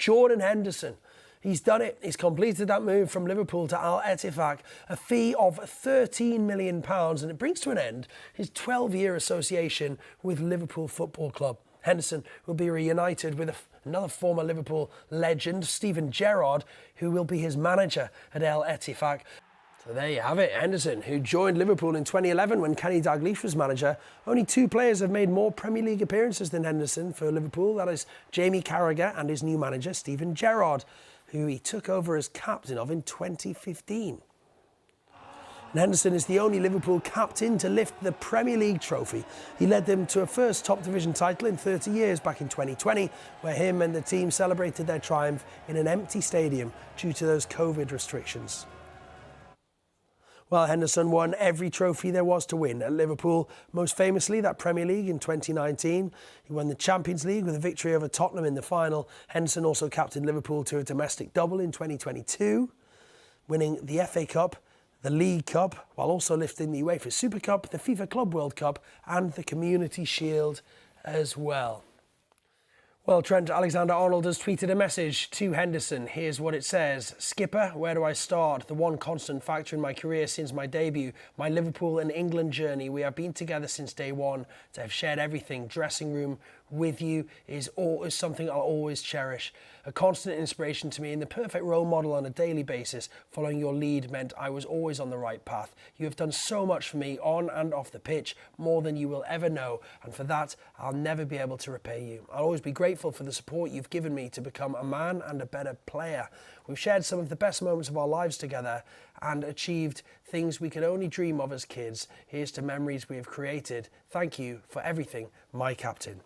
Jordan Henderson. He's done it. He's completed that move from Liverpool to Al-Ettifaq, a fee of £13 million, and it brings to an end his 12-year association with Liverpool Football Club. Henderson will be reunited with another former Liverpool legend, Steven Gerrard, who will be his manager at Al-Ettifaq. So there you have it, Henderson, who joined Liverpool in 2011 when Kenny Dalglish was manager. Only two players have made more Premier League appearances than Henderson for Liverpool. That is Jamie Carragher and his new manager, Steven Gerrard, who he took over as captain of in 2015. And Henderson is the only Liverpool captain to lift the Premier League trophy. He led them to a first top division title in 30 years back in 2020, where him and the team celebrated their triumph in an empty stadium due to those COVID restrictions. Well, Henderson won every trophy there was to win at Liverpool, most famously that Premier League in 2019. He won the Champions League with a victory over Tottenham in the final. Henderson also captained Liverpool to a domestic double in 2022, winning the FA Cup, the League Cup, while also lifting the UEFA Super Cup, the FIFA Club World Cup and the Community Shield as well. Well, Trent Alexander-Arnold has tweeted a message to Henderson. Here's what it says. Skipper, where do I start? The one constant factor in my career since my debut, my Liverpool and England journey. We have been together since day one. To have shared everything, dressing room with you, is something I'll always cherish. A constant inspiration to me and the perfect role model on a daily basis. Following your lead meant I was always on the right path. You have done so much for me on and off the pitch, more than you will ever know. And for that, I'll never be able to repay you. I'll always be grateful for the support you've given me to become a man and a better player. We've shared some of the best moments of our lives together and achieved things we could only dream of as kids. Here's to memories we have created. Thank you for everything, my captain.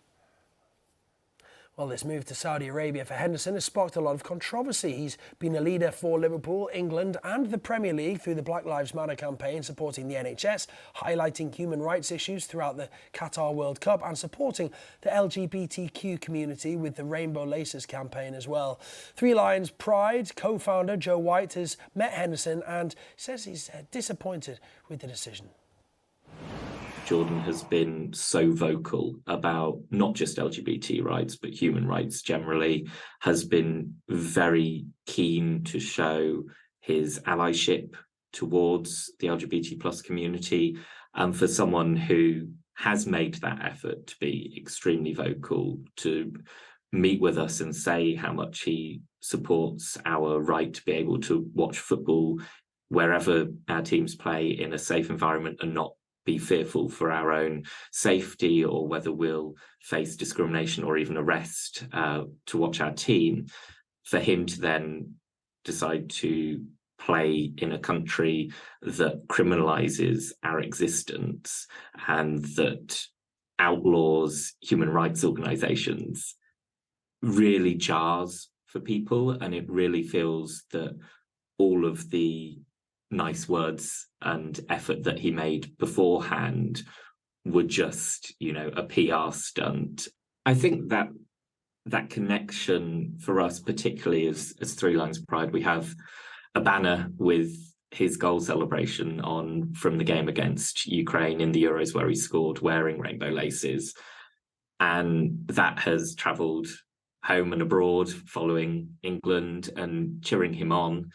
Well, this move to Saudi Arabia for Henderson has sparked a lot of controversy. He's been a leader for Liverpool, England and the Premier League through the Black Lives Matter campaign, supporting the NHS, highlighting human rights issues throughout the Qatar World Cup and supporting the LGBTQ community with the Rainbow Laces campaign as well. Three Lions Pride co-founder Joe White has met Henderson and says he's disappointed with the decision. Jordan has been so vocal about not just LGBT rights, but human rights generally, has been very keen to show his allyship towards the LGBT plus community. And for someone who has made that effort to be extremely vocal, to meet with us and say how much he supports our right to be able to watch football wherever our teams play in a safe environment and not be fearful for our own safety or whether we'll face discrimination or even arrest to watch our team, for him to then decide to play in a country that criminalizes our existence and that outlaws human rights organizations really jars for people. And it really feels that all of the nice words and effort that he made beforehand were just, a PR stunt. I think that that connection for us, particularly as Three Lions Pride, we have a banner with his goal celebration on from the game against Ukraine in the Euros where he scored wearing rainbow laces. And that has travelled home and abroad following England and cheering him on.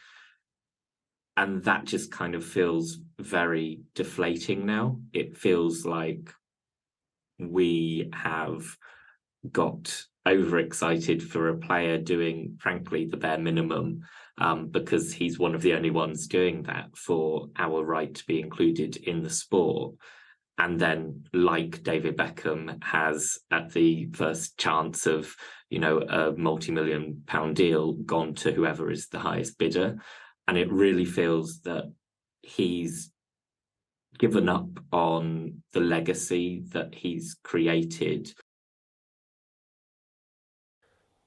And that just kind of feels very deflating now. It feels like we have got overexcited for a player doing, frankly, the bare minimum, because he's one of the only ones doing that for our right to be included in the sport. And then, like David Beckham has at the first chance of, a multi-million-pound deal, gone to whoever is the highest bidder. And it really feels that he's given up on the legacy that he's created.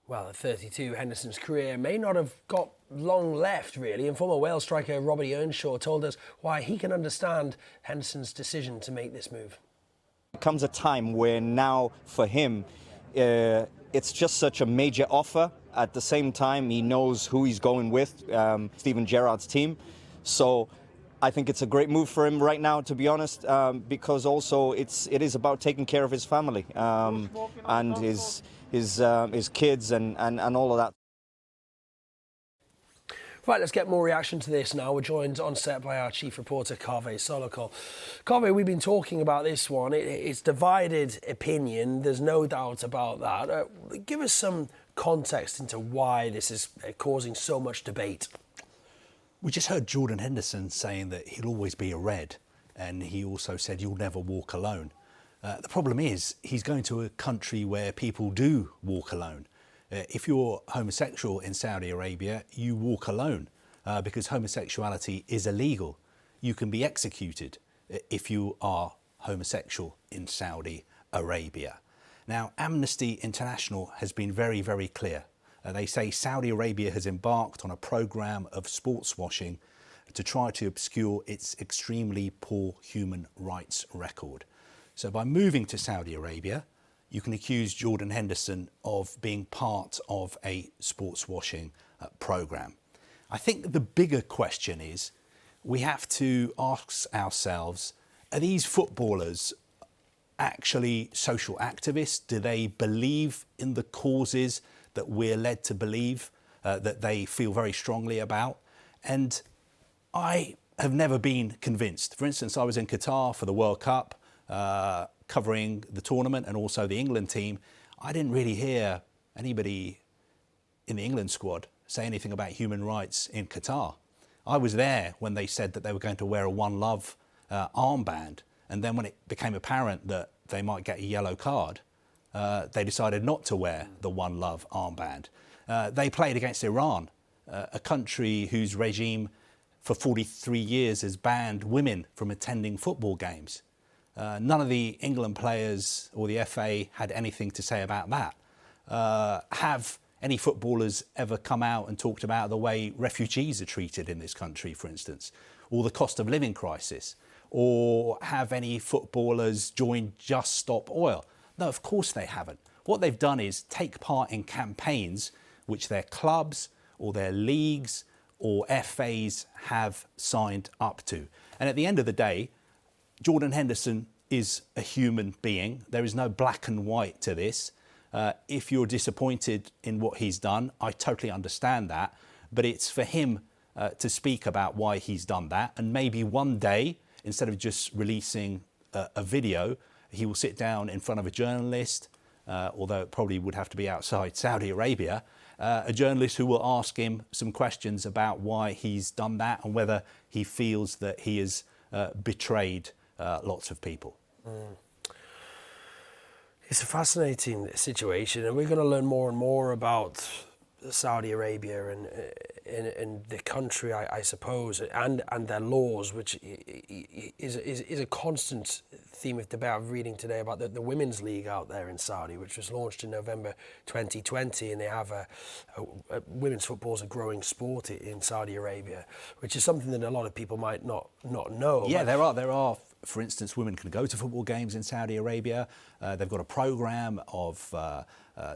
Well, at 32, Henderson's career may not have got long left, really, and former Wales striker Robbie Earnshaw told us why he can understand Henderson's decision to make this move. There comes a time where now, for him, it's just such a major offer. At the same time, he knows who he's going with, Steven Gerrard's team. So I think it's a great move for him right now, to be honest, because also it is about taking care of his family and his kids and all of that. Right, let's get more reaction to this now. We're joined on set by our chief reporter, Carvell Smith. Carvell, we've been talking about this one. It's divided opinion. There's no doubt about that. Give us some context into why this is causing so much debate. We just heard Jordan Henderson saying that he'll always be a Red, and he also said you'll never walk alone. The problem is he's going to a country where people do walk alone. If you're homosexual in Saudi Arabia, you walk alone because homosexuality is illegal. You can be executed if you are homosexual in Saudi Arabia. Now, Amnesty International has been very, very clear. They say Saudi Arabia has embarked on a programme of sports washing to try to obscure its extremely poor human rights record. So by moving to Saudi Arabia, you can accuse Jordan Henderson of being part of a sports washing programme. I think the bigger question is, we have to ask ourselves, are these footballers actually social activists? Do they believe in the causes that we're led to believe that they feel very strongly about? And I have never been convinced. For instance, I was in Qatar for the World Cup, covering the tournament and also the England team. I didn't really hear anybody in the England squad say anything about human rights in Qatar. I was there when they said that they were going to wear a One Love armband, and then when it became apparent that they might get a yellow card, they decided not to wear the One Love armband. They played against Iran, a country whose regime for 43 years has banned women from attending football games. None of the England players or the FA had anything to say about that. Have any footballers ever come out and talked about the way refugees are treated in this country, for instance, or the cost of living crisis? Or have any footballers joined Just Stop Oil? No, of course they haven't. What they've done is take part in campaigns which their clubs or their leagues or FAs have signed up to. And at the end of the day, Jordan Henderson is a human being. There is no black and white to this. If you're disappointed in what he's done, I totally understand that. But it's for him to speak about why he's done that. And maybe one day, instead of just releasing a video, he will sit down in front of a journalist, although it probably would have to be outside Saudi Arabia, a journalist who will ask him some questions about why he's done that and whether he feels that he has betrayed lots of people. It's a fascinating situation, and we're going to learn more and more about Saudi Arabia and the country, I suppose, and their laws, which is a constant theme of debate. I'm reading today about the Women's League out there in Saudi, which was launched in November 2020, and they have women's football is a growing sport in Saudi Arabia, which is something that a lot of people might not know. Yeah, there are. For instance, women can go to football games in Saudi Arabia. They've got a programme of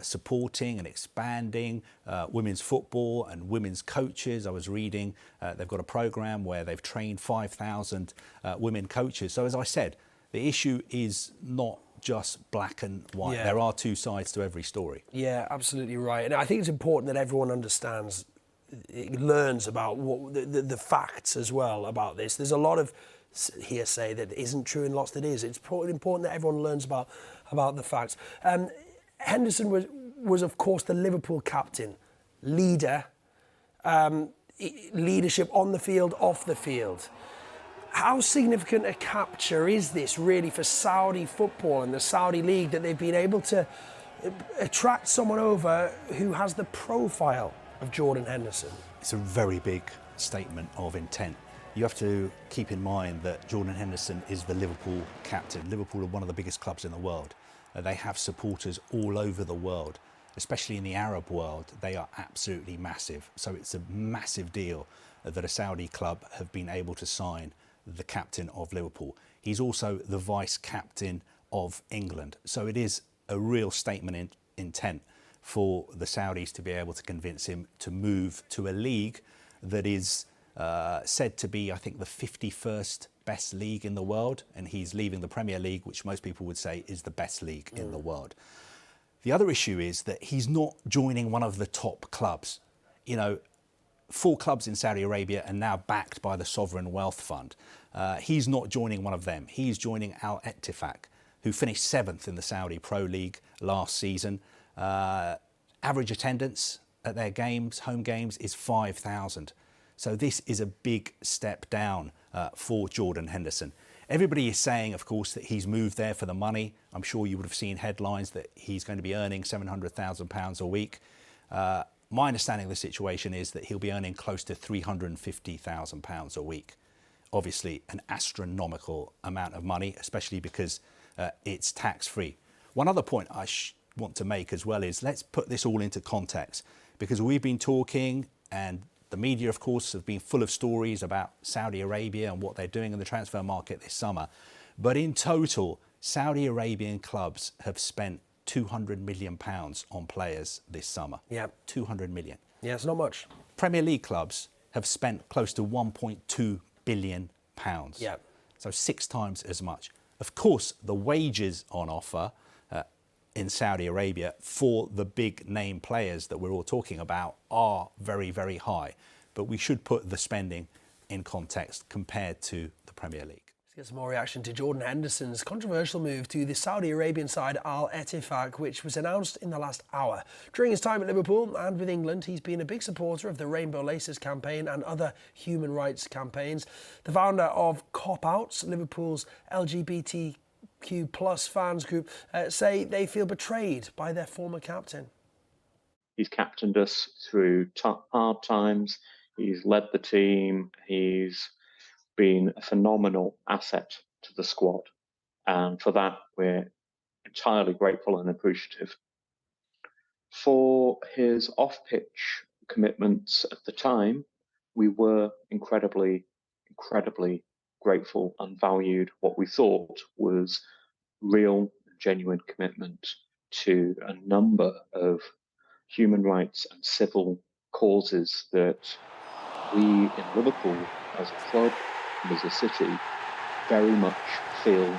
supporting and expanding women's football and women's coaches. I was reading they've got a programme where they've trained 5,000 women coaches. So as I said, the issue is not just black and white. Yeah. There are two sides to every story. Yeah, absolutely right. And I think it's important that everyone understands, learns about what the facts as well about this. There's a lot of hearsay that isn't true and lots that is. It's important that everyone learns about the facts. Henderson was of course the Liverpool captain, leader, leadership on the field, off the field. How significant a capture is this really for Saudi football and the Saudi league, that they've been able to attract someone over who has the profile of Jordan Henderson? It's a very big statement of intent. You have to keep in mind that Jordan Henderson is the Liverpool captain. Liverpool are one of the biggest clubs in the world. They have supporters all over the world, especially in the Arab world. They are absolutely massive. So it's a massive deal that a Saudi club have been able to sign the captain of Liverpool. He's also the vice captain of England. So it is a real statement in intent for the Saudis to be able to convince him to move to a league that is said to be, I think, the 51st best league in the world, and he's leaving the Premier League, which most people would say is the best league in the world. The other issue is that he's not joining one of the top clubs. You know, 4 clubs in Saudi Arabia are now backed by the Sovereign Wealth Fund. He's not joining one of them. He's joining Al-Ettifaq, who finished 7th in the Saudi Pro League last season. Average attendance at their games, home games, is 5,000. So this is a big step down for Jordan Henderson. Everybody is saying, of course, that he's moved there for the money. I'm sure you would have seen headlines that he's going to be earning £700,000 a week. My understanding of the situation is that he'll be earning close to £350,000 a week. Obviously, an astronomical amount of money, especially because it's tax-free. One other point I want to make as well is, let's put this all into context, because we've been talking, and the media, of course, have been full of stories about Saudi Arabia and what they're doing in the transfer market this summer. But in total, Saudi Arabian clubs have spent £200 million on players this summer. Yeah. 200 million. Yeah, it's not much. Premier League clubs have spent close to £1.2 billion. Yeah. So 6 times as much. Of course, the wages on offer in Saudi Arabia for the big name players that we're all talking about are very, very high. But we should put the spending in context compared to the Premier League. Let's get some more reaction to Jordan Henderson's controversial move to the Saudi Arabian side Al-Ettifaq, which was announced in the last hour. During his time at Liverpool and with England, he's been a big supporter of the Rainbow Laces campaign and other human rights campaigns. The founder of Kop Out, Liverpool's LGBTQ plus fans group, say they feel betrayed by their former captain. He's captained us through hard times. He's led the team. He's been a phenomenal asset to the squad. And for that, we're entirely grateful and appreciative. For his off-pitch commitments at the time, we were incredibly grateful and valued what we thought was real, genuine commitment to a number of human rights and civil causes that we in Liverpool, as a club and as a city, very much feel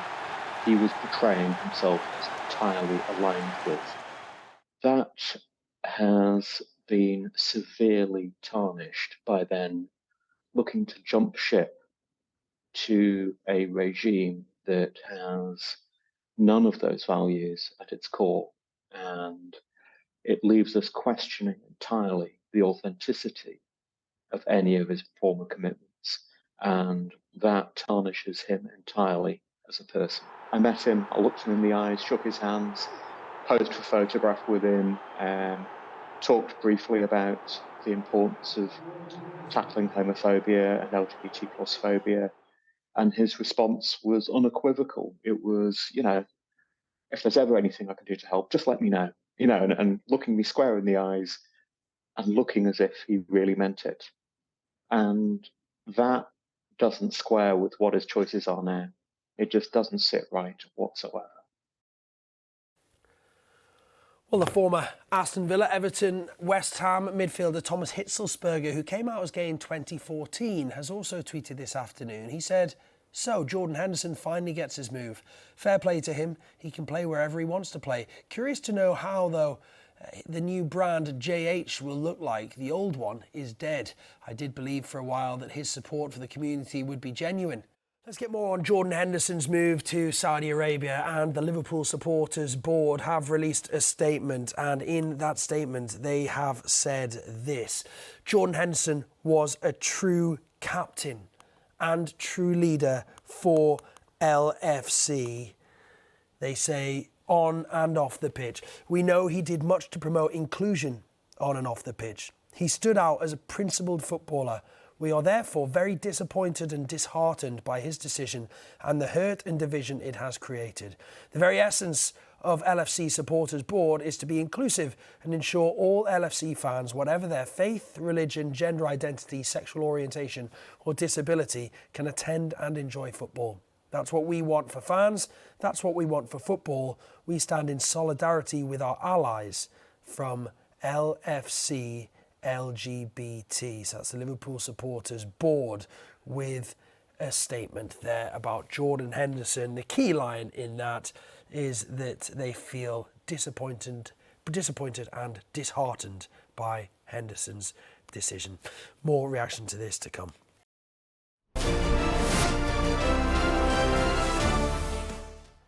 he was portraying himself as entirely aligned with. That has been severely tarnished by then looking to jump ship to a regime that has none of those values at its core, and it leaves us questioning entirely the authenticity of any of his former commitments, and that tarnishes him entirely as a person. I met him, I looked him in the eyes, shook his hands, posed for a photograph with him, talked briefly about the importance of tackling homophobia and LGBT plus phobia, and his response was unequivocal. It was, if there's ever anything I can do to help, just let me know. And looking me square in the eyes and looking as if he really meant it. And that doesn't square with what his choices are now. It just doesn't sit right whatsoever. Well, the former Aston Villa, Everton, West Ham midfielder Thomas Hitzlsperger, who came out as gay in 2014, has also tweeted this afternoon. He said, "So, Jordan Henderson finally gets his move. Fair play to him. He can play wherever he wants to play. Curious to know how, though, the new brand JH will look like. The old one is dead. I did believe for a while that his support for the community would be genuine." Let's get more on Jordan Henderson's move to Saudi Arabia, and the Liverpool Supporters Board have released a statement, and in that statement they have said this: Jordan Henderson was a true captain and true leader for LFC. They say, on and off the pitch. We know he did much to promote inclusion on and off the pitch. He stood out as a principled footballer. We are therefore very disappointed and disheartened by his decision and the hurt and division it has created. The very essence of LFC Supporters Board is to be inclusive and ensure all LFC fans, whatever their faith, religion, gender identity, sexual orientation or disability, can attend and enjoy football. That's what we want for fans. That's what we want for football. We stand in solidarity with our allies from LFC LGBT. So that's the Liverpool Supporters Board with a statement there about Jordan Henderson. The key line in that is that they feel disappointed and disheartened by Henderson's decision. More reaction to this to come.